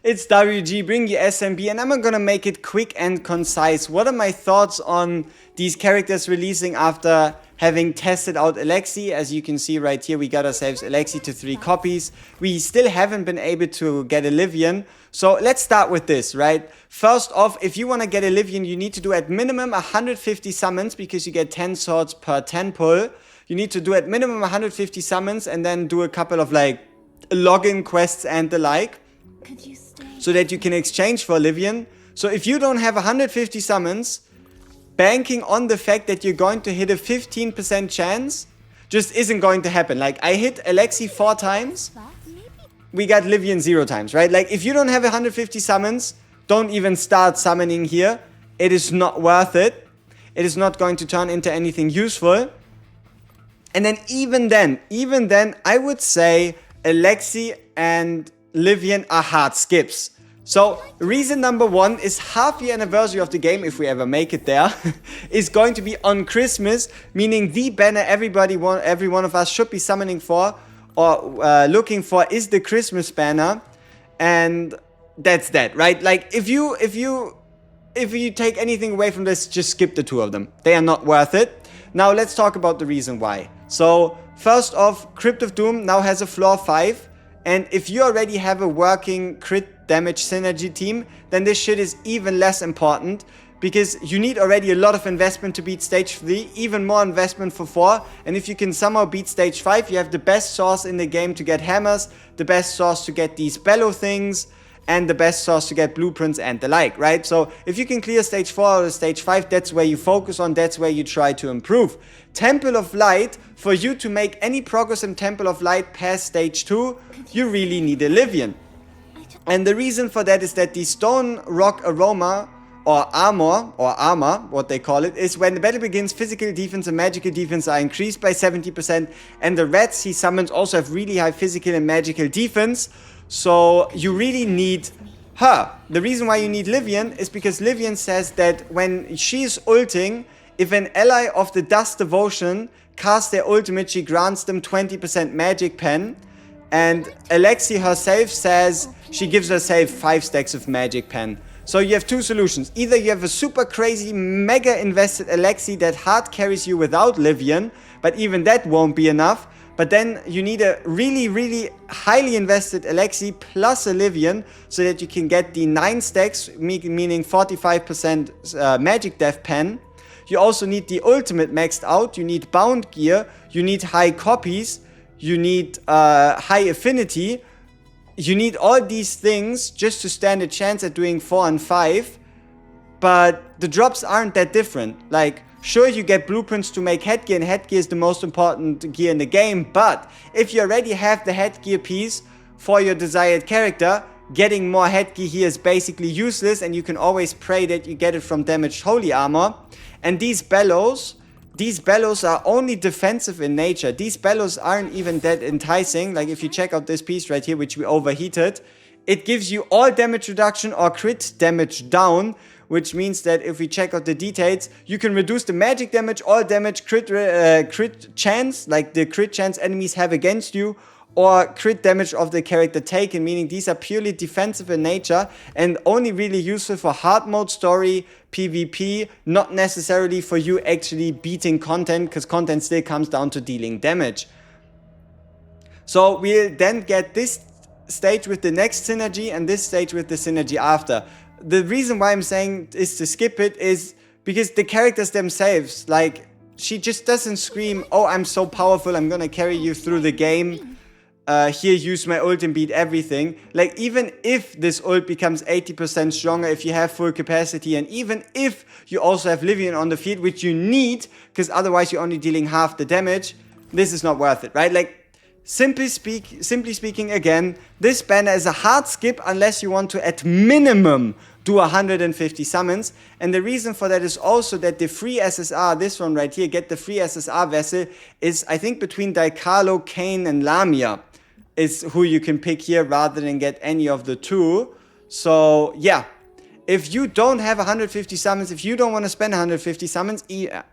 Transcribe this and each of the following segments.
It's WG, bring you SMB, and I'm gonna make it quick and concise. What are my thoughts on these characters releasing after having tested out Alexi? As you can see right here, we got ourselves Alexi to 3 copies. We still haven't been able to get Olivian. So let's start with this, right? First off, if you want to get Olivian, you need to do at minimum 150 summons because you get 10 swords per 10 pull. You need to do at minimum 150 summons and then do a couple of like login quests and the like, so that you can exchange for Olivian. So if you don't have 150 summons, banking on the fact that you're going to hit a 15% chance just isn't going to happen. Like, I hit Alexi 4 times, we got Olivian 0 times, right? Like, if you don't have 150 summons, don't even start summoning here. It is not worth it. It is not going to turn into anything useful. And then even then, I would say Alexi and Olivian are hard skips. So reason number 1 is half the anniversary of the game, if we ever make it there, is going to be on Christmas, meaning the banner every one of us should be summoning for or looking for is the Christmas banner, and that's that, right? Like, if you take anything away from this, just skip the 2 of them. They are not worth it. Now let's talk about the reason why. So first off, Crypt of Doom now has a floor 5, and if you already have a working crit damage synergy team, then this shit is even less important, because you need already a lot of investment to beat stage 3, even more investment for 4, and if you can somehow beat stage 5, you have the best source in the game to get hammers, the best source to get these bellow things, and the best source to get blueprints and the like, right? So if you can clear stage 4 or stage 5, that's where you focus on, that's where you try to improve. Temple of Light, for you to make any progress in Temple of Light past stage 2, you really need Olivian. And the reason for that is that the Stone Rock Aroma, or armor, what they call it, is when the battle begins, physical defense and magical defense are increased by 70%, and the rats he summons also have really high physical and magical defense. So you really need her. The reason why you need Olivian is because Olivian says that when she's ulting, if an ally of the Dust Devotion casts their ultimate, she grants them 20% magic pen. And Alexi herself says she gives herself 5 stacks of magic pen. So you have 2 solutions. Either you have a super crazy, mega invested Alexi that hard carries you without Olivian, but even that won't be enough. But then you need a really, really highly invested Alexi plus Olivian so that you can get the 9 stacks, meaning 45% magic death pen. You also need the ultimate maxed out, you need bound gear, you need high copies, you need high affinity. You need all these things just to stand a chance at doing 4 and 5. But the drops aren't that different. Like, sure, you get blueprints to make headgear, and headgear is the most important gear in the game, but if you already have the headgear piece for your desired character, getting more headgear here is basically useless, and you can always pray that you get it from damaged holy armor. And these bellows are only defensive in nature. These bellows aren't even that enticing. Like, if you check out this piece right here, which we overheated, it gives you all damage reduction or crit damage down, which means that if we check out the details, you can reduce the magic damage, all damage, crit chance, like the crit chance enemies have against you, or crit damage of the character taken, meaning these are purely defensive in nature and only really useful for hard mode story, PvP, not necessarily for you actually beating content, because content still comes down to dealing damage. So we'll then get this stage with the next synergy and this stage with the synergy after. The reason why I'm saying is to skip it is because the characters themselves, like, she just doesn't scream, oh, I'm so powerful, I'm gonna carry you through the game. Here, use my ult and beat everything. Like, even if this ult becomes 80% stronger if you have full capacity, and even if you also have Olivian on the field, which you need, because otherwise you're only dealing half the damage, this is not worth it, right? Like, simply speaking, again, this banner is a hard skip unless you want to, at minimum, do 150 summons. And the reason for that is also that the free SSR, this one right here, get the free SSR vessel, is, I think, between Daikalo, Kane, and Lamia is who you can pick here rather than get any of the 2. So yeah, if you don't have 150 summons, if you don't want to spend 150 summons,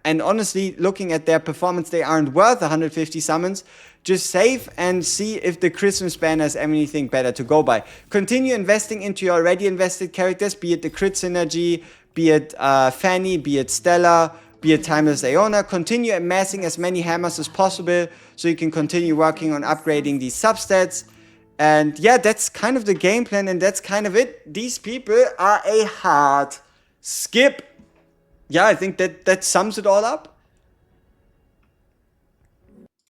and honestly, looking at their performance, they aren't worth 150 summons, just save and see if the Christmas ban has anything better to go by. Continue investing into your already invested characters, be it the Crit Synergy, be it Fanny, be it Stella, be it Timeless Aeona. Continue amassing as many hammers as possible so you can continue working on upgrading these substats. And yeah, that's kind of the game plan, and that's kind of it. These people are a hard skip. Yeah, I think that sums it all up.